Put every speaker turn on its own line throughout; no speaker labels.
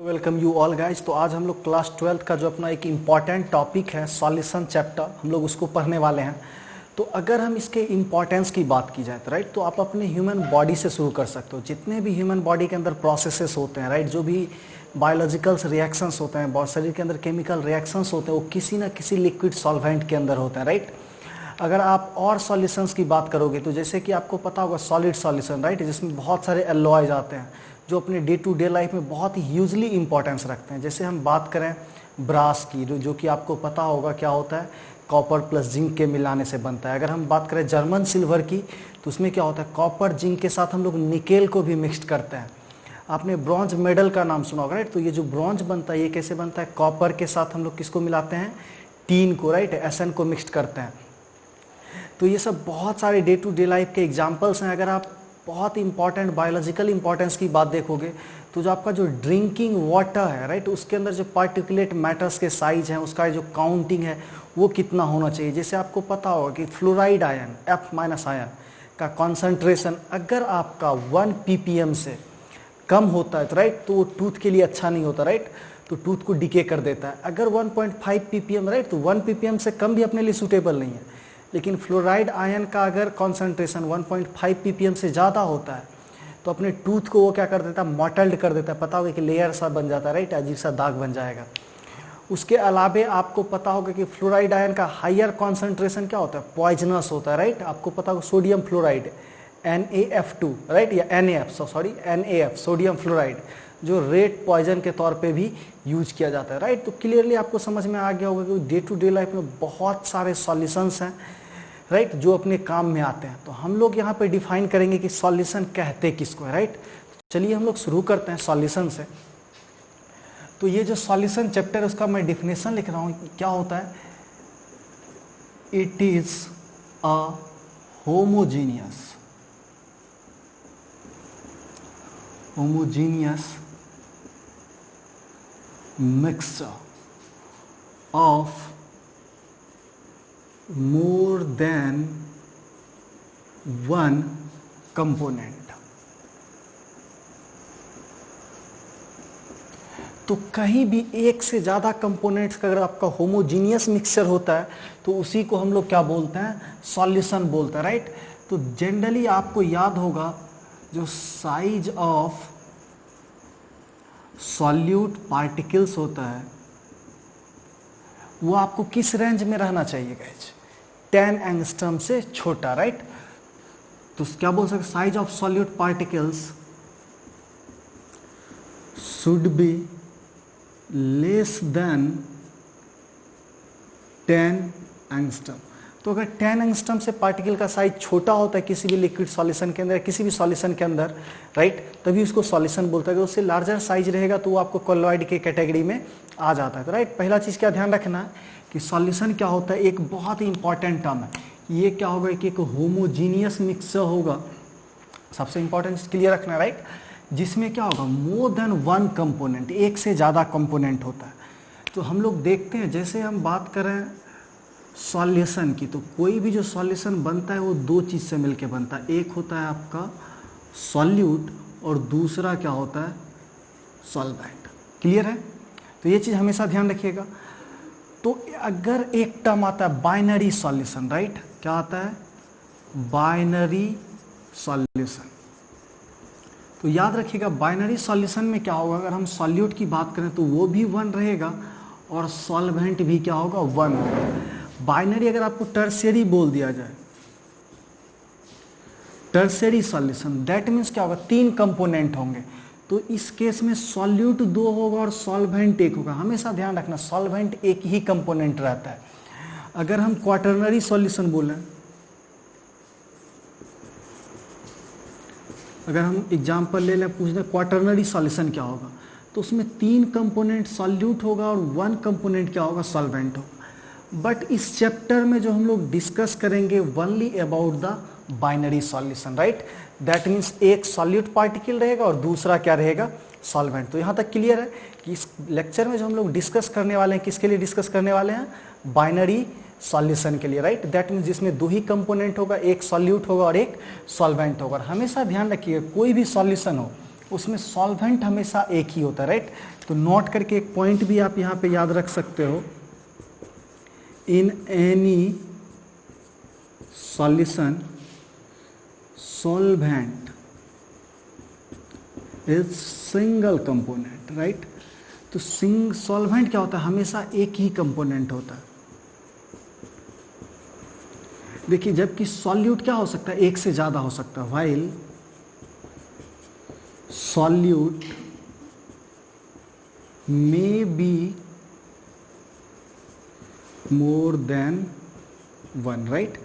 Welcome you all guys. तो आज हम लोग क्लास 12 का जो अपना एक इम्पॉर्टेंट टॉपिक है सॉल्यूशन चैप्टर, हम लोग उसको पढ़ने वाले हैं। तो अगर हम इसके इम्पॉर्टेंस की बात की जाए तो राइट, तो आप अपने ह्यूमन बॉडी से शुरू कर सकते हो। जितने भी ह्यूमन बॉडी के अंदर प्रोसेसेस होते हैं राइट, जो भी बायोलॉजिकल्स रिएक्शंस होते हैं, शरीर के अंदर केमिकल रिएक्शंस होते हैं, वो किसी ना किसी लिक्विड सॉल्वेंट के अंदर होते हैं राइट। अगर आप और सॉल्यूशंस की बात करोगे तो जैसे कि आपको पता होगा सॉलिड सॉल्यूशन राइट, जिसमें बहुत सारे एलॉयज आते हैं जो अपने डे टू डे लाइफ में बहुत ही ह्यूजली इंपॉर्टेंस रखते हैं। जैसे हम बात करें ब्रास की, जो कि आपको पता होगा क्या होता है, कॉपर प्लस जिंक के मिलाने से बनता है। अगर हम बात करें जर्मन सिल्वर की तो उसमें क्या होता है, कॉपर जिंक के साथ हम लोग निकेल को भी मिक्स करते हैं। आपने ब्रॉन्ज मेडल का नाम सुना होगा राइट, तो ये जो ब्रॉन्ज बनता है ये कैसे बनता है, कॉपर के साथ हम लोग किसको मिलाते हैं, टीन को राइट, एसएन को मिक्स करते हैं। तो ये सब बहुत सारे डे टू डे लाइफ के एग्जाम्पल्स हैं। अगर आप बहुत इंपॉर्टेंट बायोलॉजिकल इंपॉर्टेंस की बात देखोगे तो जो आपका जो ड्रिंकिंग वाटर है राइट, उसके अंदर जो पार्टिकुलेट मैटर्स के साइज हैं, उसका जो काउंटिंग है वो कितना होना चाहिए। जैसे आपको पता होगा कि फ्लोराइड आयन F- आयन का कॉन्सेंट्रेशन अगर आपका 1 ppm से कम होता है तो राइट, तो वो टूथ के लिए अच्छा नहीं होता राइट, तो टूथ को डिके कर देता है। अगर 1.5 ppm राइट, तो 1 ppm से कम भी अपने लिए सूटेबल नहीं है। लेकिन फ्लोराइड आयन का अगर कॉन्सेंट्रेशन 1.5 ppm से ज़्यादा होता है तो अपने टूथ को वो क्या कर देता है, मॉटल्ड कर देता है। पता होगा कि लेयर सा बन जाता है राइट, अजीब सा दाग बन जाएगा। उसके अलावे आपको पता होगा कि फ्लोराइड आयन का हायर कॉन्सेंट्रेशन क्या होता है, पॉइजनस होता है राइट। आपको पता होगा सोडियम फ्लोराइड NaF2 राइट, या NaF सोडियम फ्लोराइड, जो रेड पॉइजन के तौर पे भी यूज किया जाता है राइट। तो क्लियरली आपको समझ में आ गया होगा कि डे टू डे लाइफ में बहुत सारे सॉल्यूशंस हैं राइट, जो अपने काम में आते हैं। तो हम लोग यहाँ पे डिफाइन करेंगे कि सॉल्यूशन कहते किसको है राइट। चलिए हम लोग शुरू करते हैं सॉल्यूशन से। तो ये जो सॉल्यूशन चैप्टर है उसका मैं डिफिनेशन लिख रहा हूँ, क्या होता है, it is a homogeneous mixture of more than one component। तो कहीं भी एक से ज़्यादा कंपोनेंट्स का अगर आपका होमोजीनियस मिक्सचर होता है तो उसी को हम लोग क्या बोलते हैं, सॉल्यूशन बोलते हैं राइट। तो जनरली आपको याद होगा जो साइज ऑफ सॉल्यूट पार्टिकल्स होता है वो आपको किस रेंज में रहना चाहिए गाइज, 10 एंगस्ट्रम से छोटा राइट। तो क्या बोल सकते, size of solute particles should be less than 10 angstrom. तो अगर 10 एंगस्ट्रम से पार्टिकल का साइज छोटा होता है किसी भी लिक्विड सॉल्यूशन के अंदर, किसी भी सॉल्यूशन के अंदर राइट, तभी उसको सॉल्यूशन बोलता है। अगर उससे लार्जर साइज रहेगा तो वो आपको कोलॉइड के कैटेगरी में आ जाता है। तो राइट, पहला चीज़ क्या ध्यान रखना है कि सॉल्यूशन क्या होता है, एक बहुत ही इंपॉर्टेंट टर्म है। ये क्या होगा कि एक होमोजीनियस मिक्सचर होगा, सबसे इंपॉर्टेंट क्लियर रखना है राइट, जिसमें क्या होगा, मोर देन वन कंपोनेंट, एक से ज़्यादा कंपोनेंट होता है। तो हम लोग देखते हैं, जैसे हम बात करें सॉल्यूशन की, तो कोई भी जो सॉल्यूशन बनता है वो दो चीज़ से मिलके बनता है। एक होता है आपका सॉल्यूट और दूसरा क्या होता है, सॉल्वेंट। क्लियर है, तो ये चीज़ हमेशा ध्यान रखिएगा। तो अगर एक टर्म आता है बाइनरी सॉल्यूशन राइट, क्या आता है, बाइनरी सॉल्यूशन। तो याद रखिएगा बाइनरी सॉल्यूशन में क्या होगा, अगर हम सॉल्यूट की बात करें तो वो भी 1 रहेगा और सॉल्वेंट भी क्या होगा, 1 होगा। बाइनरी अगर आपको टर्शियरी बोल दिया जाए, टर्शियरी सॉल्यूशन, दैट मीन्स क्या होगा, 3 कंपोनेंट होंगे। तो इस केस में सॉल्यूट 2 होगा और सॉल्वेंट 1 होगा। हमेशा ध्यान रखना सॉल्वेंट एक ही कंपोनेंट रहता है। अगर हम क्वाटरनरी सॉल्यूशन बोलें, अगर हम एग्जाम्पल ले लें, पूछ लें क्वाटरनरी सॉल्यूशन क्या होगा, तो उसमें 3 कंपोनेंट सॉल्यूट होगा और 1 कंपोनेंट क्या होगा, सॉल्वेंट होगा। बट इस चैप्टर में जो हम लोग डिस्कस करेंगे only about the binary solution right, that means एक सॉल्यूट पार्टिकल रहेगा और दूसरा क्या रहेगा, सॉल्वेंट। तो यहाँ तक क्लियर है कि इस लेक्चर में जो हम लोग डिस्कस करने वाले हैं, किसके लिए डिस्कस करने वाले हैं, बाइनरी सॉल्यूशन के लिए राइट, दैट मीन्स जिसमें 2 ही कंपोनेंट होगा, एक सॉल्यूट होगा और एक सॉल्वेंट होगा। हमेशा ध्यान रखिए कोई भी सॉल्यूशन हो उसमें सॉल्वेंट हमेशा एक ही होता है, राइट। तो नोट करके एक पॉइंट भी आप यहाँ पे याद रख सकते हो, in any solution solvent is single component, right. तो सॉल्वेंट क्या होता है, हमेशा एक ही कंपोनेंट होता है। देखिए, जबकि सॉल्यूट क्या हो सकता है, एक से ज्यादा हो सकता है। While solute may be more than one, right.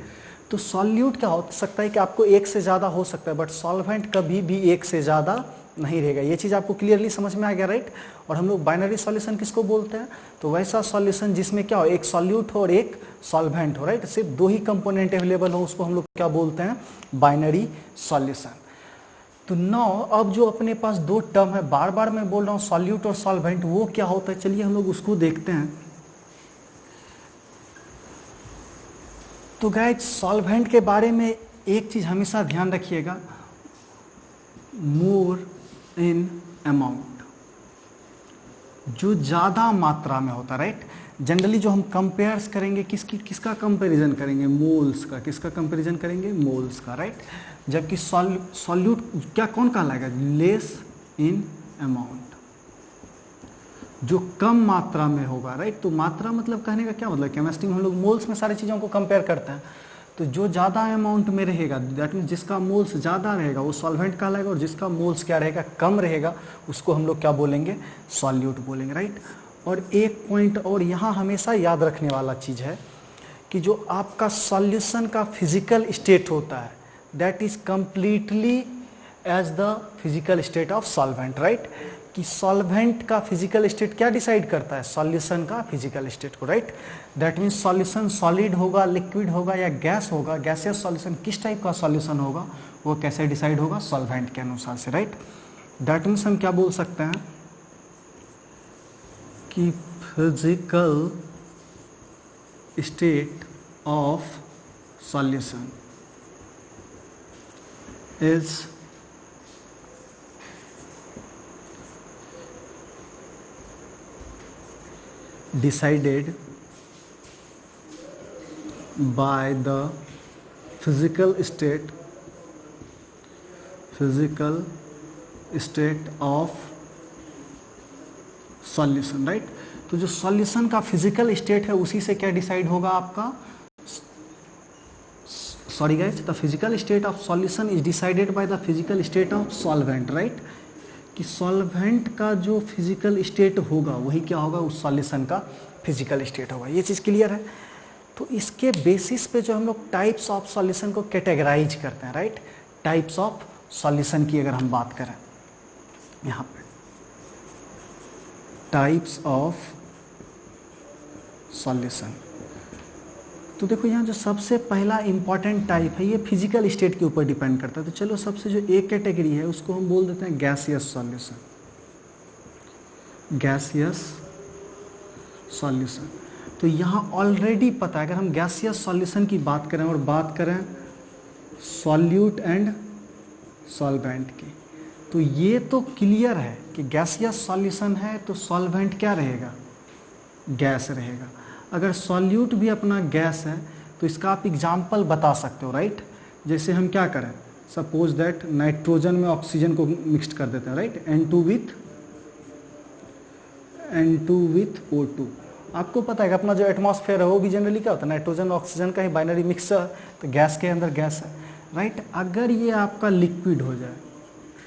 तो सॉल्यूट क्या हो सकता है कि आपको एक से ज्यादा हो सकता है, बट सॉल्वेंट कभी भी एक से ज्यादा नहीं रहेगा। ये चीज आपको क्लियरली समझ में आ गया, राइट। और हम लोग बाइनरी सॉल्यूशन किसको बोलते हैं, तो वैसा सॉल्यूशन जिसमें क्या हो, एक सॉल्यूट हो और एक सॉल्वेंट हो, राइट। सिर्फ दो ही कंपोनेंट अवेलेबल हो, उसको हम लोग क्या बोलते हैं, बाइनरी सॉल्यूशन। तो नाउ अब जो अपने पास दो टर्म है, बार बार मैं बोल रहा हूँ सॉल्यूट और सॉल्वेंट, वो क्या होता है, चलिए हम लोग उसको देखते हैं। तो गाइस, सॉल्वेंट के बारे में एक चीज हमेशा ध्यान रखिएगा, मोर इन अमाउंट, जो ज्यादा मात्रा में होता है, राइट। जनरली जो हम कंपेयर्स करेंगे, किसका कंपैरिजन करेंगे, मोल्स का। किसका कंपैरिजन करेंगे, मोल्स का, राइट। जबकि सॉल्यूट क्या कौन कहलाएगा, लेस इन अमाउंट, जो कम मात्रा में होगा, राइट। तो मात्रा मतलब कहने का क्या मतलब, केमिस्ट्री में हम लोग मोल्स में सारी चीज़ों को कंपेयर करते हैं। तो जो ज़्यादा अमाउंट में रहेगा, दैट मीन्स जिसका मोल्स ज़्यादा रहेगा वो सॉल्वेंट कहलाएगा, और जिसका मोल्स क्या रहेगा, कम रहेगा, उसको हम लोग क्या बोलेंगे, सॉल्यूट बोलेंगे, राइट। और एक पॉइंट और यहाँ हमेशा याद रखने वाला चीज़ है कि जो आपका सॉल्यूशन का फिजिकल स्टेट होता है, that is completely as the physical state of solvent, right. कि सॉल्वेंट का फिजिकल स्टेट क्या डिसाइड करता है, सॉल्यूशन का फिजिकल स्टेट को, right. That means solution solid होगा, लिक्विड होगा या गैस होगा, गैसियस सॉल्यूशन किस टाइप का सॉल्यूशन होगा, वो कैसे डिसाइड होगा, सॉल्वेंट के अनुसार से, राइट। दैट मीन्स हम क्या बोल सकते हैं कि physical state of solution is decided by the physical state of solution, right। तो जो सॉल्यूशन का फिजिकल स्टेट है उसी से क्या डिसाइड होगा आपका, sorry guys, the physical state of solution is decided by the physical state of solvent, right. कि सॉल्वेंट का जो फिजिकल स्टेट होगा वही क्या होगा, उस सॉल्यूशन का फिजिकल स्टेट होगा। ये चीज़ क्लियर है। तो इसके बेसिस पे जो हम लोग टाइप्स ऑफ सॉल्यूशन को कैटेगराइज करते हैं, राइट। टाइप्स ऑफ सॉल्यूशन की अगर हम बात करें, यहाँ पे टाइप्स ऑफ सॉल्यूशन, तो देखो यहाँ जो सबसे पहला इंपॉर्टेंट टाइप है ये फिजिकल स्टेट के ऊपर डिपेंड करता है। तो चलो सबसे जो एक कैटेगरी है उसको हम बोल देते हैं गैसियस सॉल्यूशन, गैसियस सॉल्यूशन। तो यहाँ ऑलरेडी पता है, अगर हम गैसियस सॉल्यूशन की बात करें और बात करें सॉल्यूट एंड सॉल्वेंट की, तो ये तो क्लियर है कि गैसियस सॉल्यूशन है तो सॉल्वेंट क्या रहेगा, गैस रहेगा। अगर सॉल्यूट भी अपना गैस है तो इसका आप एग्जाम्पल बता सकते हो, राइट। जैसे हम क्या करें, सपोज दैट नाइट्रोजन में ऑक्सीजन को मिक्स कर देते हैं, राइट, N2 विथ O2। आपको पता है कि अपना जो एटमॉस्फेयर है वो भी जनरली क्या होता है, नाइट्रोजन ऑक्सीजन का ही बाइनरी मिक्सचर, तो गैस के अंदर गैस है, राइट। अगर ये आपका लिक्विड हो जाए,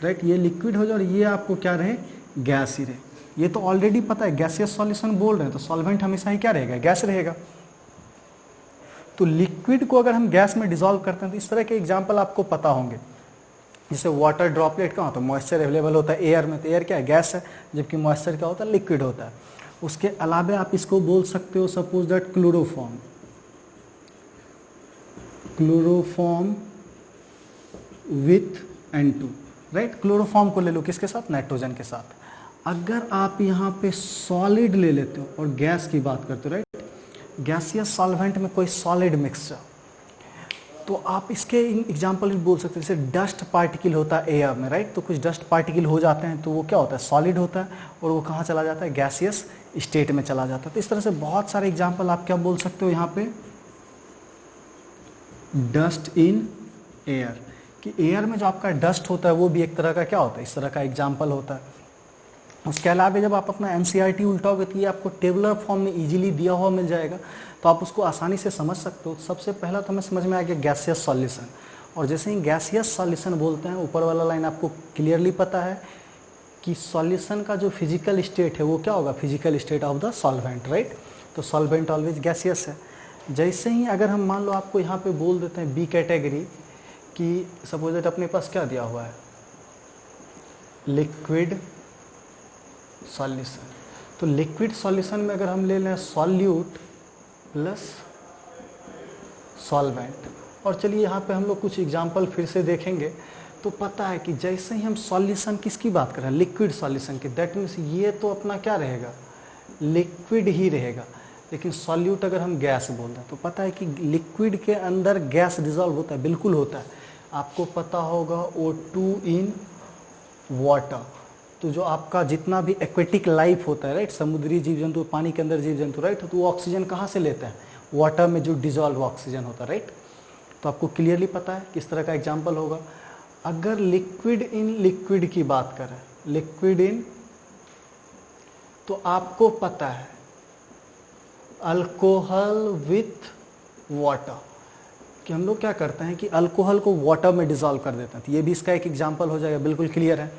राइट, ये लिक्विड हो जाए और ये आपको क्या रहे, गैस ही रहे, ये तो ऑलरेडी पता है, गैसियस सॉल्यूशन बोल रहे हैं, तो सॉल्वेंट हमेशा ही क्या रहेगा, गैस रहेगा। तो लिक्विड को अगर हम गैस में डिसॉल्व करते हैं तो इस तरह के एग्जांपल आपको पता होंगे, जैसे वाटर ड्रॉपलेट का होता है, मॉइस्चर अवेलेबल होता है एयर में, तो एयर क्या है, गैस है, जबकि मॉइस्चर क्या होता है, लिक्विड होता है। उसके अलावा आप इसको बोल सकते हो, suppose that chloroform with N2, right. Chloroform को ले लो किसके साथ, नाइट्रोजन के साथ। अगर आप यहाँ पे सॉलिड ले लेते हो और गैस की बात करते हो, राइट, गैसियस सॉल्वेंट में कोई सॉलिड मिक्सचर, तो आप इसके एग्जाम्पल भी बोल सकते हैं, जैसे डस्ट पार्टिकल होता है एयर में, राइट। तो कुछ डस्ट पार्टिकल हो जाते हैं तो वो क्या होता है, सॉलिड होता है, और वो कहाँ चला जाता है, गैसियस स्टेट में चला जाता है। तो इस तरह से बहुत सारे एग्जाम्पल आप क्या बोल सकते हो यहाँ पे, डस्ट इन एयर, कि एयर में जो आपका डस्ट होता है वो भी एक तरह का क्या होता है, इस तरह का एग्जाम्पल होता है। उसके अलावा जब आप अपना एनसीईआरटी उल्टाओगे तो ये आपको टेबुलर फॉर्म में इजीली दिया हुआ मिल जाएगा, तो आप उसको आसानी से समझ सकते हो। सबसे पहला तो हमें समझ में आ गया गैसियस सॉल्यूशन, और जैसे ही गैसियस सॉल्यूशन बोलते हैं, ऊपर वाला लाइन आपको क्लियरली पता है कि सॉल्यूशन का जो फिजिकल स्टेट है वो क्या होगा, physical state of the solvent, right. तो सॉल्वेंट ऑलवेज गैसियस है। जैसे ही अगर हम मान लो आपको यहाँ पे बोल देते हैं बी कैटेगरी कि सपोज दैट अपने पास क्या दिया हुआ है, लिक्विड सॉल्यूशन, तो लिक्विड सॉल्यूशन में अगर हम ले लें सॉल्यूट प्लस सॉल्वेंट, और चलिए यहाँ पे हम लोग कुछ एग्जांपल फिर से देखेंगे, तो पता है कि जैसे ही हम सॉल्यूशन किसकी बात कर रहे हैं, लिक्विड सॉल्यूशन की, दैट मीन्स ये तो अपना क्या रहेगा, लिक्विड ही रहेगा। लेकिन सॉल्यूट अगर हम गैस बोल दें तो पता है कि लिक्विड के अंदर गैस डिजॉल्व होता है, बिल्कुल होता है। आपको पता होगा O2 इन वाटर, तो जो आपका जितना भी एक्वेटिक लाइफ होता है, राइट, समुद्री जीव जंतु, पानी के अंदर जीव जंतु, राइट, तो वो ऑक्सीजन कहाँ से लेते हैं, वाटर में जो डिजॉल्व ऑक्सीजन होता है, राइट। तो आपको क्लियरली पता है किस तरह का एग्जांपल होगा। अगर लिक्विड इन लिक्विड की बात करें, लिक्विड इन, तो आपको पता है अल्कोहल विथ वाटर, कि हम लोग क्या करते हैं कि अल्कोहल को वाटर में डिजॉल्व कर देते हैं, तो ये भी इसका एक एग्जांपल हो जाएगा, बिल्कुल क्लियर है।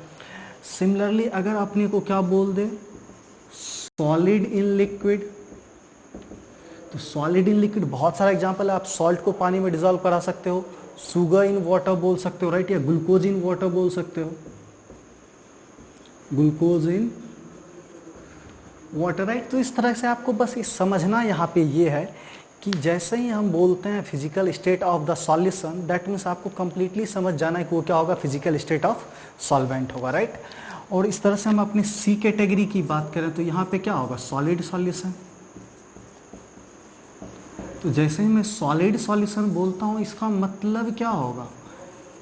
सिमिलरली अगर अपने को क्या बोल दे, सॉलिड इन लिक्विड, तो सॉलिड इन लिक्विड बहुत सारा एग्जांपल है। आप सॉल्ट को पानी में डिजॉल्व करा सकते हो, शुगर इन वाटर बोल सकते हो, राइट, या ग्लूकोज इन वाटर बोल सकते हो, ग्लूकोज इन वाटर, राइट। तो इस तरह से आपको बस इस समझना यहाँ पे ये है कि जैसे ही हम बोलते हैं physical state of the solution, that means आपको कंप्लीटली समझ जाना है कि वो क्या होगा, फिजिकल स्टेट ऑफ सॉल्वेंट होगा, राइट। और इस तरह से हम अपनी सी कैटेगरी की बात करें तो यहाँ पे क्या होगा, सॉलिड सॉल्यूशन। तो जैसे ही मैं सॉलिड सॉल्यूशन बोलता हूँ, इसका मतलब क्या होगा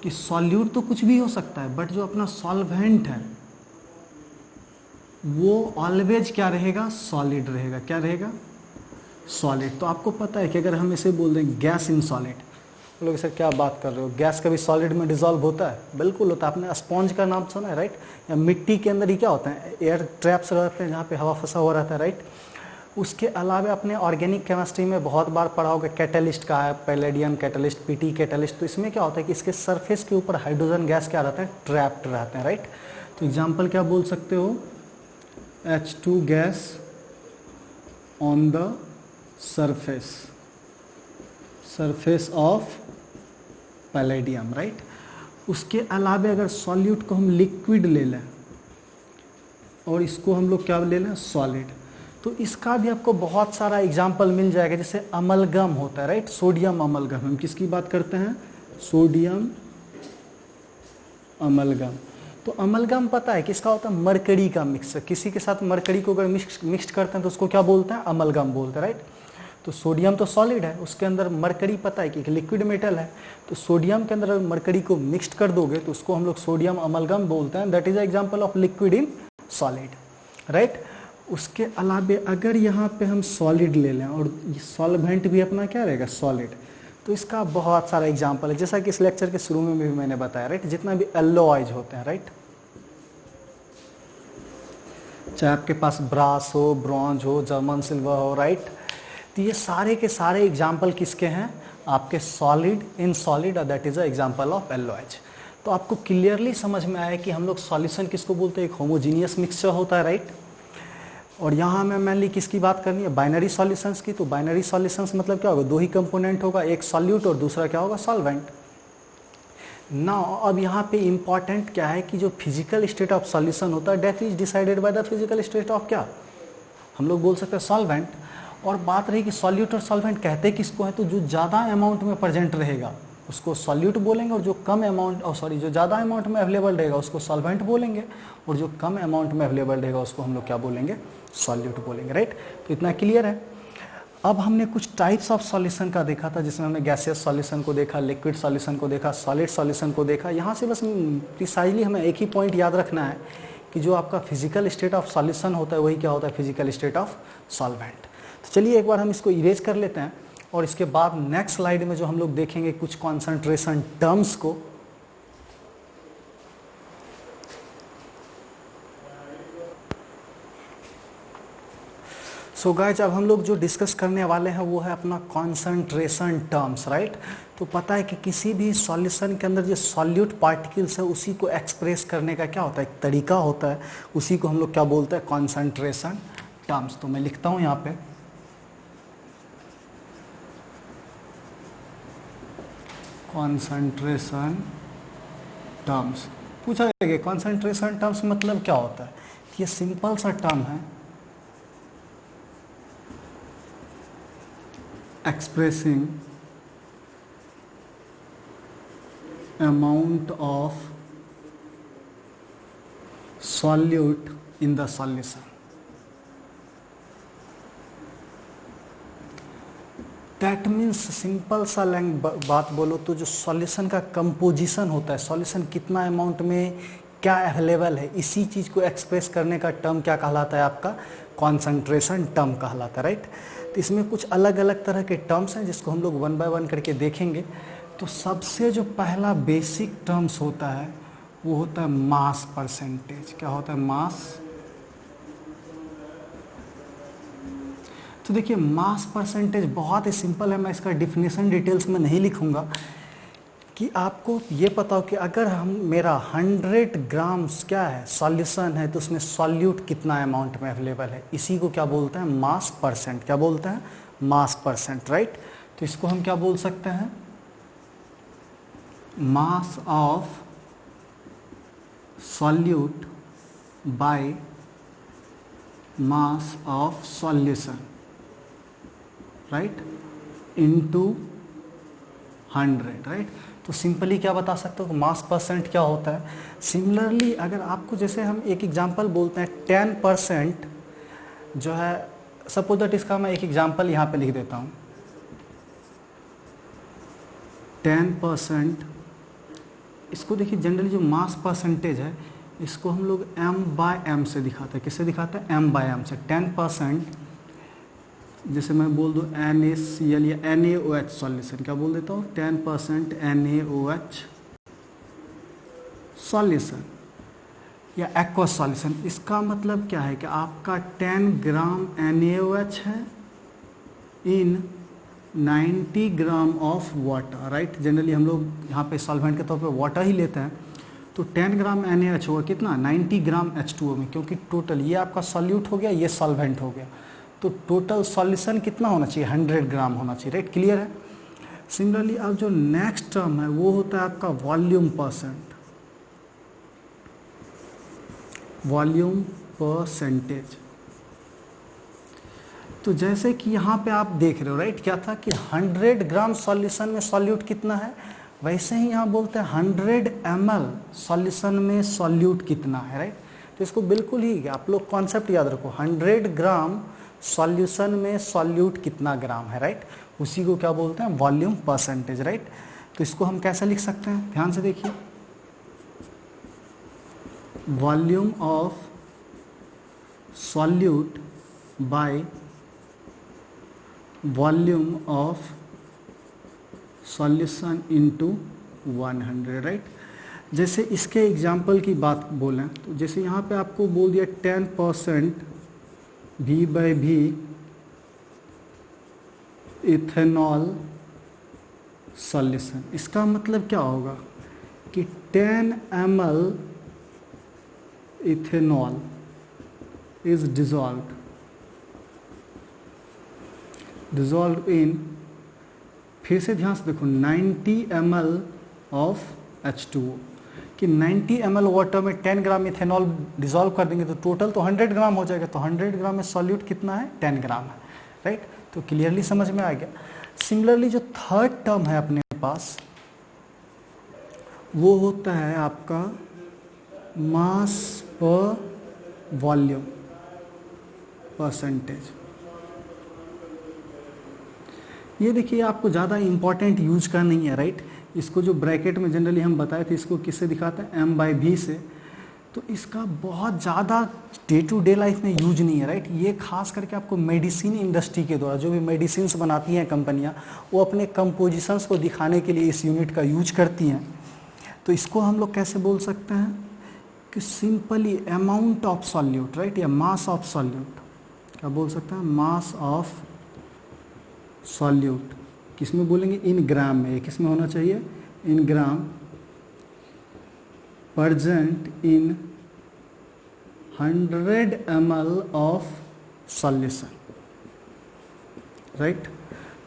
कि सॉल्यूट तो कुछ भी हो सकता है, बट जो अपना सॉल्वेंट है वो ऑलवेज क्या रहेगा, सॉलिड रहेगा। क्या रहेगा, सॉलिड। तो आपको पता है कि अगर हम इसे बोल दें गैस इन सॉलिड, लोग सर क्या बात कर रहे हो, गैस कभी सॉलिड में डिजॉल्व होता है, बिल्कुल होता है। आपने स्पॉन्ज का नाम सुना है, राइट, या मिट्टी के अंदर ही क्या होता है, एयर ट्रैप्स रहते हैं जहाँ पे हवा फंसा हुआ रहता है, राइट। उसके अलावा अपने ऑर्गेनिक केमिस्ट्री में बहुत बार पढ़ा होगा, कैटलिस्ट का है, पैलेडियम कैटलिस्ट, पीटी कैटलिस्ट। तो इसमें क्या होता है कि इसके सरफेस के ऊपर हाइड्रोजन गैस क्या रहता है, ट्रैप्ड रहते हैं, राइट। तो एग्जाम्पल क्या बोल सकते हो, H2 gas on the surface of palladium, right. उसके अलावा अगर सॉल्यूट को हम लिक्विड ले लें और इसको हम लोग क्या ले लें, सॉलिड, तो इसका भी आपको बहुत सारा एग्जाम्पल मिल जाएगा। जैसे अमलगम होता है, राइट, सोडियम अमलगम। हम किसकी बात करते हैं, सोडियम अमलगम। तो अमलगम पता है किसका होता है, मरकरी का मिक्सर। किसी के साथ मरकरी को अगर मिक्स करते हैं तो उसको क्या बोलते हैं, अमलगम बोलते हैं, राइट। तो सोडियम तो सॉलिड है, उसके अंदर मरकरी पता है कि लिक्विड मेटल है, तो सोडियम के अंदर मरकरी को मिक्स्ड कर दोगे तो उसको हम लोग सोडियम अमलगम बोलते हैं। That is example of liquid in solid, right. उसके अलावा अगर यहाँ पे हम सॉलिड ले लें और सॉल्वेंट भी अपना क्या रहेगा, सॉलिड, तो इसका बहुत सारा एग्जाम्पल है, जैसा कि इस लेक्चर के शुरू में भी मैंने बताया, राइट। जितना भी एल्लोइज होते हैं, राइट, चाहे आपके पास ब्रास हो, ब्रॉन्ज हो, जर्मन सिल्वर हो, राइट, तो ये सारे के सारे एग्जाम्पल किसके हैं, आपके सॉलिड इन सॉलिड, और that is a example of alloys. तो आपको क्लियरली समझ में आया कि हम लोग सॉल्यूशन किसको बोलते हैं, एक होमोजीनियस मिक्सचर होता है, राइट। और यहाँ हमें मेनली किसकी बात करनी है, बाइनरी सॉल्यूशंस की। तो बाइनरी सॉल्यूशंस मतलब क्या होगा, दो ही कंपोनेंट होगा, एक सॉल्यूट और दूसरा क्या होगा, सॉल्वेंट। नाउ अब यहाँ पे इंपॉर्टेंट क्या है कि जो फिजिकल स्टेट ऑफ सॉल्यूशन होता है, that is decided by the physical state of क्या, हम लोग बोल सकते हैं सॉल्वेंट। और बात रही कि सॉल्यूट और सॉल्वेंट कहते किसको है, तो जो ज़्यादा अमाउंट में प्रेजेंट रहेगा उसको सॉल्यूट बोलेंगे, और जो कम अमाउंट जो ज़्यादा अमाउंट में अवेलेबल रहेगा उसको सॉल्वेंट बोलेंगे, और जो कम अमाउंट में अवेलेबल रहेगा उसको हम लोग क्या बोलेंगे, सॉल्यूट बोलेंगे, राइट। तो इतना क्लियर है। अब हमने कुछ टाइप्स ऑफ सॉल्यूशन का देखा था, जिसमें हमने गैसियस सॉल्यूशन को देखा, लिक्विड सॉल्यूशन को देखा, सॉलिड सॉल्यूशन को देखा। यहाँ से बस प्रिसाइजली हमें एक ही पॉइंट याद रखना है कि जो आपका फिजिकल स्टेट ऑफ सॉल्यूशन होता है वही क्या होता है, फिजिकल स्टेट ऑफ सॉल्वेंट। तो चलिए एक बार हम इसको इरेज कर लेते हैं और इसके बाद नेक्स्ट स्लाइड में जो हम लोग देखेंगे कुछ कॉन्सेंट्रेशन टर्म्स को। सो गाइज, अब हम लोग जो डिस्कस करने वाले हैं वो है अपना कॉन्सेंट्रेशन टर्म्स, राइट। तो पता है कि किसी भी सॉल्यूशन के अंदर जो सॉल्यूट पार्टिकल्स है उसी को एक्सप्रेस करने का क्या होता है, एक तरीका होता है, उसी को हम लोग क्या बोलते हैं, कॉन्सेंट्रेशन टर्म्स। तो मैं लिखता हूँ यहाँ पे कॉन्सेंट्रेशन टर्म्स। पूछा जाएगा कॉन्सेंट्रेशन टर्म्स मतलब क्या होता है। ये सिंपल सा टर्म है, expressing amount of solute in the solution। That means simple सा बात बोलो तो जो सॉल्यूशन का कंपोजिशन होता है, सॉल्यूशन कितना अमाउंट में क्या अवेलेबल है, इसी चीज़ को एक्सप्रेस करने का टर्म क्या कहलाता है, आपका कॉन्सेंट्रेशन टर्म कहलाता है, राइट। तो इसमें कुछ अलग अलग तरह के टर्म्स हैं जिसको हम लोग वन बाय वन करके देखेंगे। तो सबसे जो पहला बेसिक टर्म्स होता है वो होता है मास परसेंटेज। क्या होता है, मास। तो देखिए मास परसेंटेज बहुत ही सिंपल है, मैं इसका डिफिनेशन डिटेल्स में नहीं लिखूंगा, कि आपको ये पता हो कि अगर हम मेरा 100 ग्राम्स क्या है सॉल्यूशन है तो उसमें सॉल्यूट कितना अमाउंट में अवेलेबल है, इसी को क्या बोलते हैं, मास परसेंट। क्या बोलते हैं, मास परसेंट, राइट। तो इसको हम क्या बोल सकते हैं, mass of solute by mass of solution, right, into 100, right. तो सिंपली क्या बता सकते हो, मास परसेंट क्या होता है। सिमिलरली अगर आपको, जैसे हम एक एग्जांपल बोलते हैं 10% जो है, सपोज दैट इसका मैं एक एग्जांपल यहाँ पे लिख देता हूँ, 10%। इसको देखिए जनरली जो मास परसेंटेज है इसको हम लोग m/m से दिखाते हैं। किससे दिखाते हैं, m/m से। 10% जैसे मैं बोल दूँ NaCl या NaOH सॉल्यूशन, क्या बोल देता हूँ, 10% NaOH सॉल्यूशन या एक्वस सॉल्यूशन। इसका मतलब क्या है कि आपका 10 ग्राम NaOH है इन 90 gram of water, right. Generally हम लोग यहाँ पे सॉल्वेंट के तौर पे वाटर ही लेते हैं। तो 10 ग्राम NaOH होगा कितना, 90 ग्राम H2O में, क्योंकि टोटल ये आपका सॉल्यूट हो गया, ये सॉल्वेंट हो गया, तो टोटल सॉल्यूशन कितना होना चाहिए, 100 ग्राम होना चाहिए, राइट। क्लियर है। सिमिलरली अब जो नेक्स्ट टर्म है वो होता है आपका वॉल्यूम परसेंट, वॉल्यूम परसेंटेज। तो जैसे कि यहाँ पे आप देख रहे हो, राइट, क्या था कि 100 ग्राम सॉल्यूशन में सॉल्यूट कितना है, वैसे ही यहाँ बोलते हैं 100 ml सॉल्यूशन में सॉल्यूट कितना है, राइट। तो इसको बिल्कुल ही आप लोग कॉन्सेप्ट याद रखो, 100 ग्राम सॉल्यूशन में सॉल्यूट कितना ग्राम है, राइट, उसी को क्या बोलते हैं, वॉल्यूम परसेंटेज, राइट। तो इसको हम कैसे लिख सकते हैं, ध्यान से देखिए, volume of solute bye volume of solution into 100, right. जैसे इसके एग्जाम्पल की बात बोलें तो जैसे यहाँ पे आपको बोल दिया 10% V/V इथेनॉल सॉल्यूशन। इसका मतलब क्या होगा कि 10 ml इथेनॉल इज डिजॉल्व्ड इन, फिर से ध्यान से देखो, 90 ml ऑफ H2O, कि 90 ml वाटर में 10 ग्राम इथेनॉल डिजॉल्व कर देंगे तो टोटल तो 100 ग्राम हो जाएगा। तो 100 ग्राम में सॉल्यूट कितना है, 10 ग्राम है, राइट। तो क्लियरली समझ में आ गया। सिमिलरली जो थर्ड टर्म है अपने पास वो होता है आपका मास पर वॉल्यूम परसेंटेज। ये देखिए आपको ज़्यादा इंपॉर्टेंट यूज का नहीं है, राइट। इसको जो ब्रैकेट में जनरली हम बताए थे, इसको किससे दिखाते हैं, m/v से। तो इसका बहुत ज़्यादा डे टू डे लाइफ में यूज नहीं है, राइट। ये खास करके आपको मेडिसिन इंडस्ट्री के द्वारा, जो भी मेडिसिन बनाती हैं कंपनियां, वो अपने कंपोजिशंस को दिखाने के लिए इस यूनिट का यूज करती हैं। तो इसको हम लोग कैसे बोल सकते हैं कि simply amount of solute, right, या मास ऑफ सॉल्यूट। क्या बोल सकते हैं, मास ऑफ सॉल्यूट। किसमें बोलेंगे, इन ग्राम में। किसमें होना चाहिए, in gram, present in 100 ml of solution, right.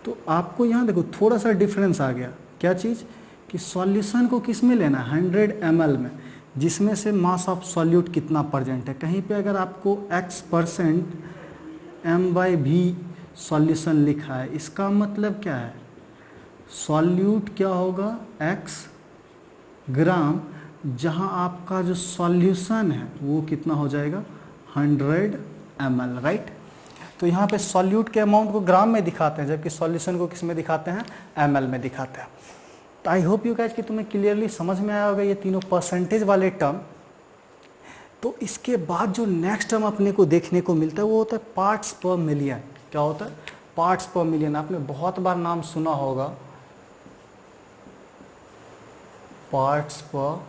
तो आपको यहाँ देखो थोड़ा सा डिफरेंस आ गया। क्या चीज़, कि सॉल्यूशन को किस में लेना है, 100 ml में, जिसमें से मास ऑफ सॉल्यूट कितना प्रेजेंट है। कहीं पे अगर आपको x% m/v सॉल्यूशन लिखा है, इसका मतलब क्या है, सॉल्यूट क्या होगा, x ग्राम, जहां आपका जो सॉल्यूशन है वो कितना हो जाएगा, 100 ml, राइट। तो यहाँ पे सॉल्यूट के अमाउंट को ग्राम में दिखाते हैं, जबकि सॉल्यूशन को किस में दिखाते हैं, ml में दिखाते हैं। तो आई होप यू गाइस कि तुम्हें क्लियरली समझ में आया होगा ये तीनों परसेंटेज वाले टर्म। तो इसके बाद जो नेक्स्ट टर्म अपने को देखने को मिलता है वो होता है पार्ट्स पर मिलियन। क्या होता है, पार्ट्स पर मिलियन। आपने बहुत बार नाम सुना होगा, पार्ट्स पर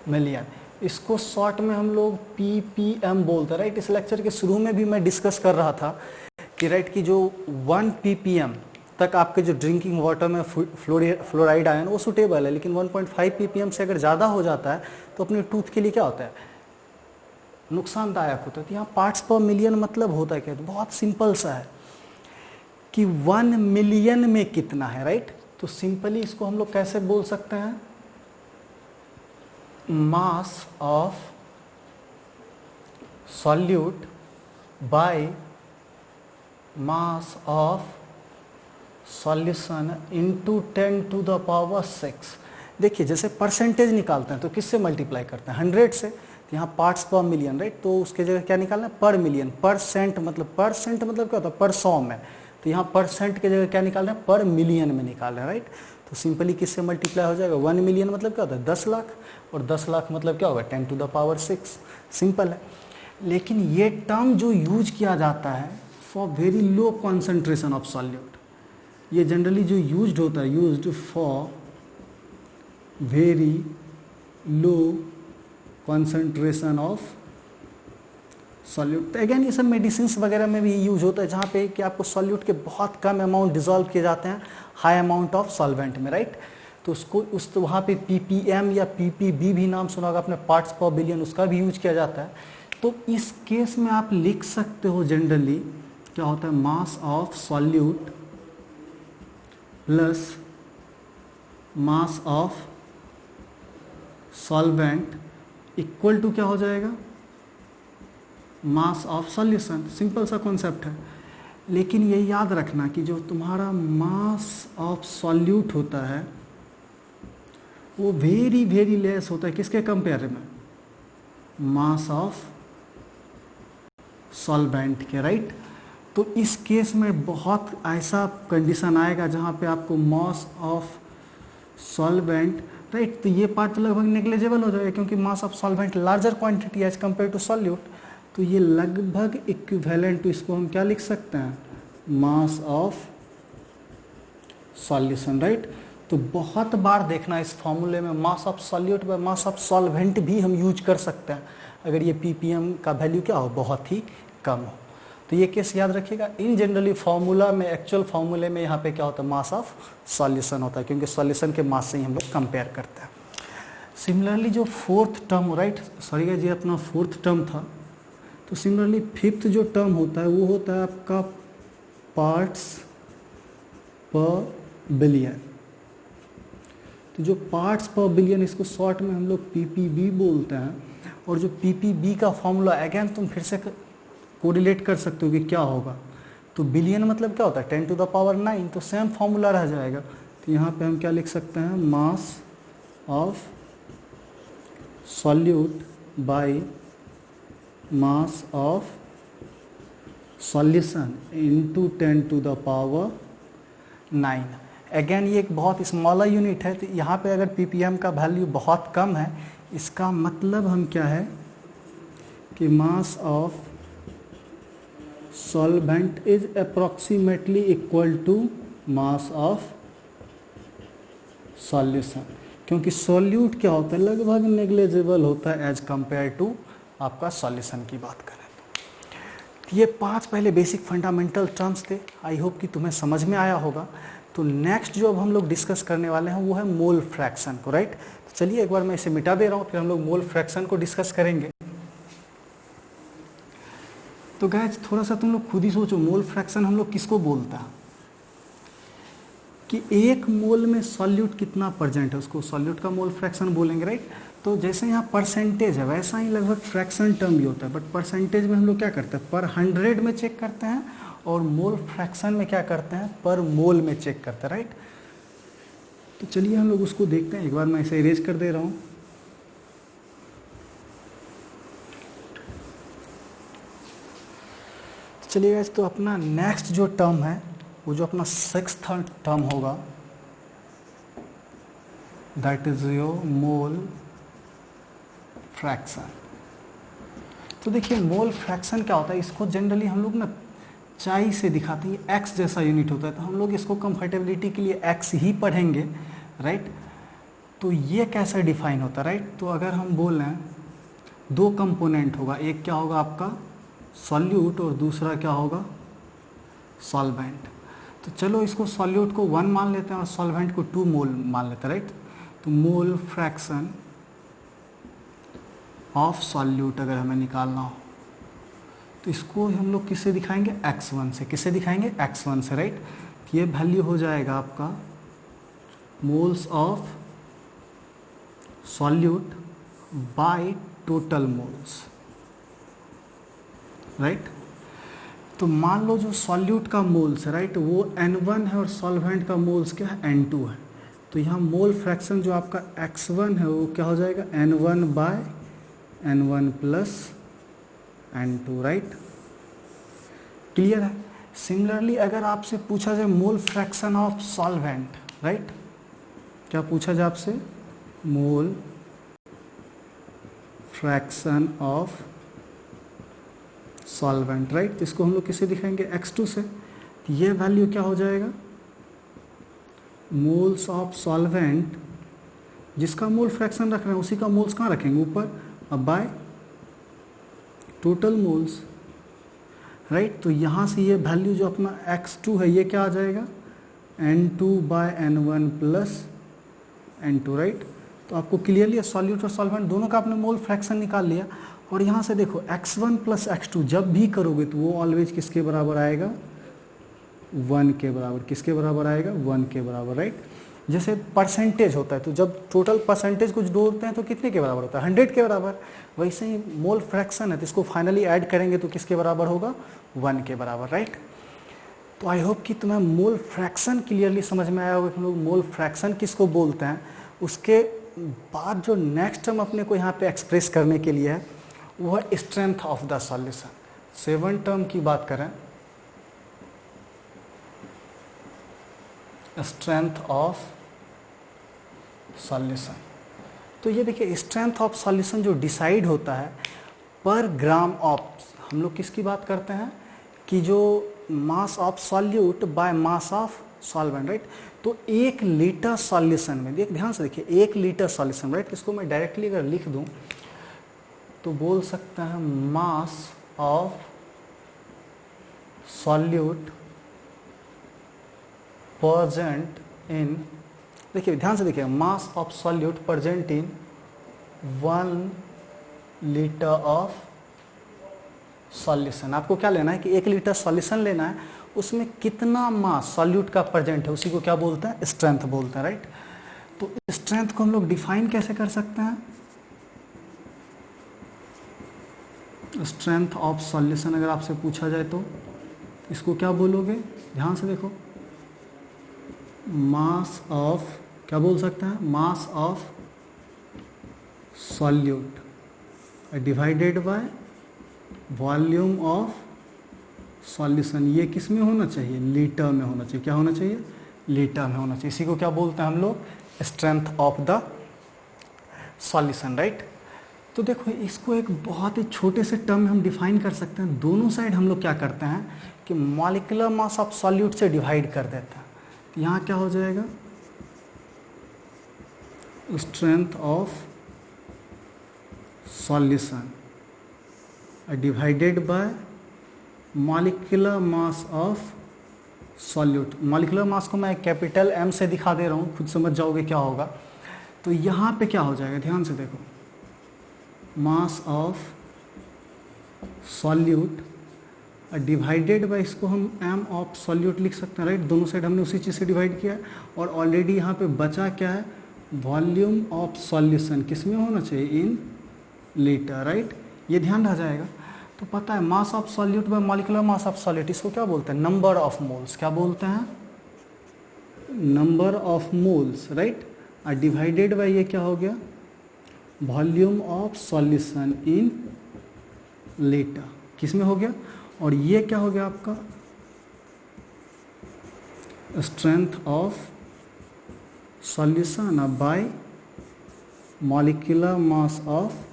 मिलियन। इसको शॉर्ट में हम लोग ppm बोलते हैं, राइट। इस लेक्चर के शुरू में भी मैं डिस्कस कर रहा था कि राइट कि जो 1 ppm तक आपके जो ड्रिंकिंग वाटर में फ्लोराइड आयन वो सुटेबल है, लेकिन 1.5 ppm से अगर ज़्यादा हो जाता है तो अपने टूथ के लिए क्या होता है, नुकसानदायक होता है। तो यहाँ पार्ट्स पर मिलियन मतलब होता है क्या, तो बहुत सिंपल सा है कि 1 मिलियन में कितना है, राइट। तो सिंपली इसको हम लोग कैसे बोल सकते हैं, mass of solute by mass of solution into 10⁶। देखिए जैसे परसेंटेज निकालते हैं तो किससे मल्टीप्लाई करते हैं, 100 से। तो यहाँ पार्ट्स पर मिलियन, राइट, तो उसके जगह क्या निकालना है, पर मिलियन। परसेंट मतलब क्या होता है, पर 100 में। तो यहाँ परसेंट के जगह क्या निकालना है, पर मिलियन में निकालना है, राइट। तो सिंपली किससे मल्टीप्लाई हो जाएगा, 1 मिलियन मतलब क्या होता है, 10 लाख, और 10 लाख मतलब क्या होगा, 10⁶। सिंपल है। लेकिन ये टर्म जो यूज किया जाता है for very low concentration of solute, ये जनरली जो यूज्ड होता है, used for very low concentration of solute. Again ये सब मेडिसिन वगैरह में भी यूज होता है, जहाँ पे कि आपको सॉल्यूट के बहुत कम अमाउंट डिजोल्व किए जाते हैं हाई अमाउंट ऑफ सॉल्वेंट में, राइट। तो उसको तो वहाँ पे ppm या ppb भी नाम सुना होगा आपने, पार्ट्स पर बिलियन, उसका भी यूज किया जाता है। तो इस केस में आप लिख सकते हो जनरली क्या होता है, mass of solute plus mass of solvent equal to क्या हो जाएगा, मास ऑफ सॉल्यूशन। सिंपल सा कॉन्सेप्ट है। लेकिन ये याद रखना कि जो तुम्हारा मास ऑफ सॉल्यूट होता है वो वेरी वेरी लेस होता है, किसके कंपेयर में, मास ऑफ सॉल्वेंट के, राइट। तो इस केस में बहुत ऐसा कंडीशन आएगा जहाँ पे आपको मास ऑफ सॉल्वेंट, राइट, तो ये पार्ट लगभग नेग्लिजिबल हो जाएगा, क्योंकि mass of solvent larger quantity as compare to solute. तो ये लगभग इक्विवेलेंट टू, इसको हम क्या लिख सकते हैं, मास ऑफ सॉल्यूशन, राइट। तो बहुत बार देखना इस फॉर्मूले में मास of solute by mass of solvent भी हम यूज कर सकते हैं अगर ये ppm का वैल्यू क्या हो, बहुत ही कम हो। तो ये केस याद रखिएगा। इन जनरली फार्मूला में, एक्चुअल फार्मूले में यहाँ पे क्या होता है, मास ऑफ सॉल्यूशन होता है, क्योंकि सॉल्यूशन के मास से ही हम लोग कंपेयर करते हैं। सिमिलरली जो fourth term, right, sorry guys, ये अपना फोर्थ टर्म था। तो सिमिलरली फिफ्थ जो टर्म होता है वो होता है आपका पार्ट्स पर बिलियन। तो जो पार्ट्स पर बिलियन, इसको शॉर्ट में हम लोग ppb बोलते हैं। और जो ppb का फॉर्मूला अगेन तुम फिर से कोरिलेट कर सकते हो कि क्या होगा। तो बिलियन मतलब क्या होता है, 10⁹, तो सेम फॉर्मूला रह जाएगा। तो यहाँ पे हम क्या लिख सकते हैं, mass of solute by mass of solution into 10 to the power 9। Again ये एक बहुत स्मॉलर यूनिट है, तो यहाँ पे अगर ppm का वैल्यू बहुत कम है, इसका मतलब हम क्या है कि mass of solvent is approximately equal to mass of solution, क्योंकि सॉल्यूट क्या होता है, लगभग नेग्लिजिबल होता है एज कंपेयर टू आपका सॉल्यूशन की बात करें तो। ये 5 पहले बेसिक फंडामेंटल टर्म्स थे, आई होप कि तुम्हें समझ में आया होगा। तो नेक्स्ट जो अब हम लोग डिस्कस करने वाले हैं वो है मोल फ्रैक्शन को, राइट। तो चलिए एक बार मैं इसे मिटा दे रहा हूँ, फिर हम लोग मोल फ्रैक्शन को डिस्कस करेंगे। तो गाइस थोड़ा सा तुम लोग खुद ही सोचो, मोल फ्रैक्शन हम लोग किसको बोलता है कि एक मोल में सॉल्यूट कितना परसेंट है, उसको सॉल्यूट का मोल फ्रैक्शन बोलेंगे, राइट। तो जैसे यहाँ परसेंटेज है, वैसा ही लगभग फ्रैक्शन टर्म भी होता है, बट परसेंटेज में हम लोग क्या करते हैं, पर 100 में चेक करते हैं, और मोल फ्रैक्शन में क्या करते हैं, पर मोल में चेक करते हैं, राइट। तो चलिए हम लोग उसको देखते हैं। एक बार मैं इसे इरेज कर दे रहा हूँ। तो चलिए गाइस, तो अपना नेक्स्ट जो टर्म है वो जो अपना 6th टर्म होगा, that is your mole fraction. तो देखिए मोल फ्रैक्शन क्या होता है, इसको जनरली हम लोग ना चाई से दिखाते हैं, एक्स जैसा यूनिट होता है, तो हम लोग इसको कंफर्टेबिलिटी के लिए एक्स ही पढ़ेंगे, राइट। तो ये कैसे डिफाइन होता है, राइट। तो अगर हम बोल रहे हैं 2 कंपोनेंट होगा, एक क्या होगा आपका सॉल्यूट और दूसरा क्या होगा सॉल्वेंट। तो चलो इसको सॉल्यूट को 1 मान लेते हैं और सॉल्वेंट को 2 मोल मान लेते हैं, राइट। तो मोल फ्रैक्शन ऑफ सॉल्यूट अगर हमें निकालना हो तो इसको हम लोग किससे दिखाएंगे, x1 से। किससे दिखाएंगे, x1 से, राइट। तो ये वैल्यू हो जाएगा आपका moles of solute by total moles, right. तो मान लो जो सॉल्यूट का मोल्स है, राइट, वो n1 है और सॉल्वेंट का मोल्स क्या है, n2 है। तो यहाँ मोल फ्रैक्शन जो आपका x1 है वो क्या हो जाएगा, n1 by n1 plus n2, right. Clear है। सिमिलरली अगर आपसे पूछा जाए mole fraction of solvent, right, क्या पूछा जाए आपसे, mole fraction of solvent, right. तो इसको हम लोग किसे दिखाएंगे, x2 से। तो ये वैल्यू क्या हो जाएगा, मोल्स ऑफ सॉल्वेंट, जिसका मोल फ्रैक्शन रख रहे हैं उसी का मोल्स कहाँ रखेंगे, ऊपर, अब बाय टोटल मोल्स, राइट। तो यहाँ से ये वैल्यू जो अपना x2 है ये क्या आ जाएगा, n2 bye n1 plus n2, right. तो आपको क्लियरली सॉल्यूट और सॉल्वेंट दोनों का आपने मोल फ्रैक्शन निकाल लिया। और यहाँ से देखो x1 प्लस x2 जब भी करोगे तो वो ऑलवेज किसके बराबर आएगा, 1 के बराबर। किसके बराबर आएगा, 1 के बराबर, राइट। जैसे परसेंटेज होता है, तो जब टोटल परसेंटेज कुछ जोड़ते हैं तो कितने के बराबर होता है, 100 के बराबर। वैसे ही मोल फ्रैक्शन है, तो इसको फाइनली ऐड करेंगे तो किसके बराबर होगा, 1 के बराबर, राइट। तो आई होप कि तुम्हें मोल फ्रैक्शन क्लियरली समझ में आया होगा कि हम लोग मोल फ्रैक्शन किसको बोलते हैं। उसके बाद जो नेक्स्ट हम अपने को यहाँ पे एक्सप्रेस करने के लिए है वो है strength of the solution. 7 term की बात करें, स्ट्रेंथ ऑफ सॉल्यूशन। तो ये देखिए स्ट्रेंथ ऑफ सॉल्यूशन जो डिसाइड होता है पर ग्राम ऑफ, हम लोग किसकी बात करते हैं कि जो मास of solute by mass of solvent, right. तो 1 लीटर सॉल्यूशन में, ध्यान से देखिए 1 लीटर सॉल्यूशन, राइट। इसको मैं डायरेक्टली अगर लिख दूं तो बोल सकता है mass of solute present in, देखिए ध्यान से देखिए, मास of solute present in 1 litre of solution. आपको क्या लेना है कि 1 लीटर सॉल्यूशन लेना है, उसमें कितना मास सॉल्यूट का प्रेजेंट है उसी को क्या बोलते हैं, स्ट्रेंथ बोलते हैं, राइट। तो स्ट्रेंथ को हम लोग डिफाइन कैसे कर सकते हैं, स्ट्रेंथ ऑफ सॉल्यूशन अगर आपसे पूछा जाए तो इसको क्या बोलोगे, ध्यान से देखो, मास ऑफ, क्या बोल सकते हैं, mass of solute divided by volume of solution, ये किस में होना चाहिए, लीटर में होना चाहिए। क्या होना चाहिए, लीटर में होना चाहिए। इसी को क्या बोलते हैं हम लोग, strength of the solution, right. तो देखो इसको एक बहुत ही छोटे से टर्म में हम डिफाइन कर सकते हैं। दोनों साइड हम लोग क्या करते हैं कि मॉलिक्यूलर मास ऑफ सॉल्यूट से डिवाइड कर देते हैं। तो यहाँ क्या हो जाएगा, strength of solution divided by molecular mass of solute. Molecular mass को मैं कैपिटल M से दिखा दे रहा हूँ, खुद समझ जाओगे क्या होगा। तो यहाँ पे क्या हो जाएगा, ध्यान से देखो, मास ऑफ सॉल्यूट डिवाइडेड बाय, इसको हम M ऑफ सॉल्यूट लिख सकते हैं, राइट। दोनों साइड हमने उसी चीज़ से डिवाइड किया है। और ऑलरेडी यहाँ पे बचा क्या है, वॉल्यूम ऑफ सॉल्यूशन किस में होना चाहिए, इन लीटर, राइट। ये ध्यान रह जाएगा। तो पता है mass of solute bye molecular mass of solute, इसको क्या बोलते हैं, नंबर ऑफ मोल्स। क्या बोलते हैं, नंबर ऑफ मोल्स, राइट। और डिवाइडेड बाय ये क्या हो गया, volume of solution in litre, किस में हो गया। और ये क्या हो गया आपका, strength of solution by molecular mass of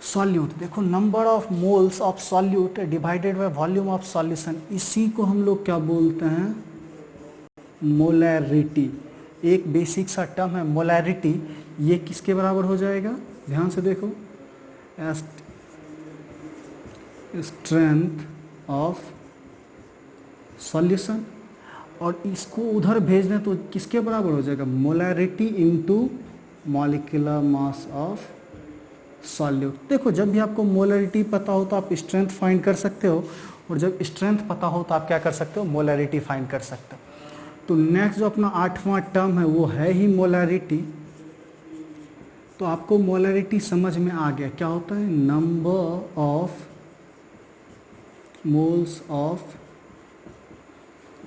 solute. देखो number of moles of solute divided by volume of solution, इसी को हम लोग क्या बोलते हैं, मोलैरिटी। एक बेसिक सा टर्म है मोलैरिटी। ये किसके बराबर हो जाएगा, ध्यान से देखो, स्ट्रेंथ ऑफ सॉल्यूशन। और इसको उधर भेज दें तो किसके बराबर हो जाएगा, molarity into molecular mass of solute. देखो जब भी आपको मोलैरिटी पता हो तो आप स्ट्रेंथ फाइंड कर सकते हो, और जब स्ट्रेंथ पता हो तो आप क्या कर सकते हो, मोलैरिटी फाइंड कर सकते हो। तो नेक्स्ट जो अपना 8वां टर्म है वो है ही मोलैरिटी। तो आपको मोलैरिटी समझ में आ गया, क्या होता है, number of moles of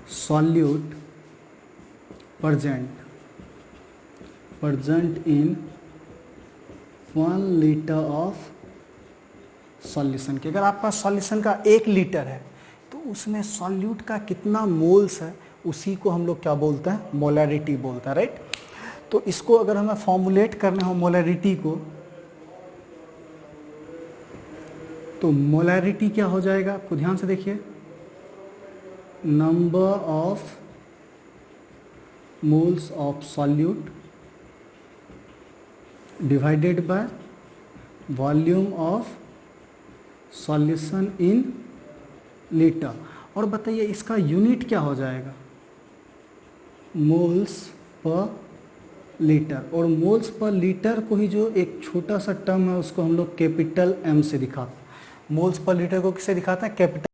solute present in 1 litre of solution. कि अगर आपका सॉल्यूशन का 1 लीटर है तो उसमें सॉल्यूट का कितना मोल्स है, उसी को हम लोग क्या बोलते हैं, मोलैरिटी बोलते हैं, राइट। तो इसको अगर हमें फॉर्मुलेट करना हो मोलैरिटी को, तो मोलैरिटी क्या हो जाएगा, आपको ध्यान से देखिए, number of moles of solute divided by volume of solution in litre. और बताइए इसका यूनिट क्या हो जाएगा, मोल्स पर लीटर। और मोल्स पर लीटर को ही जो एक छोटा सा टर्म है उसको हम लोग कैपिटल M से दिखाते हैं। मोल्स पर लीटर को किससे दिखाते हैं, कैपिटल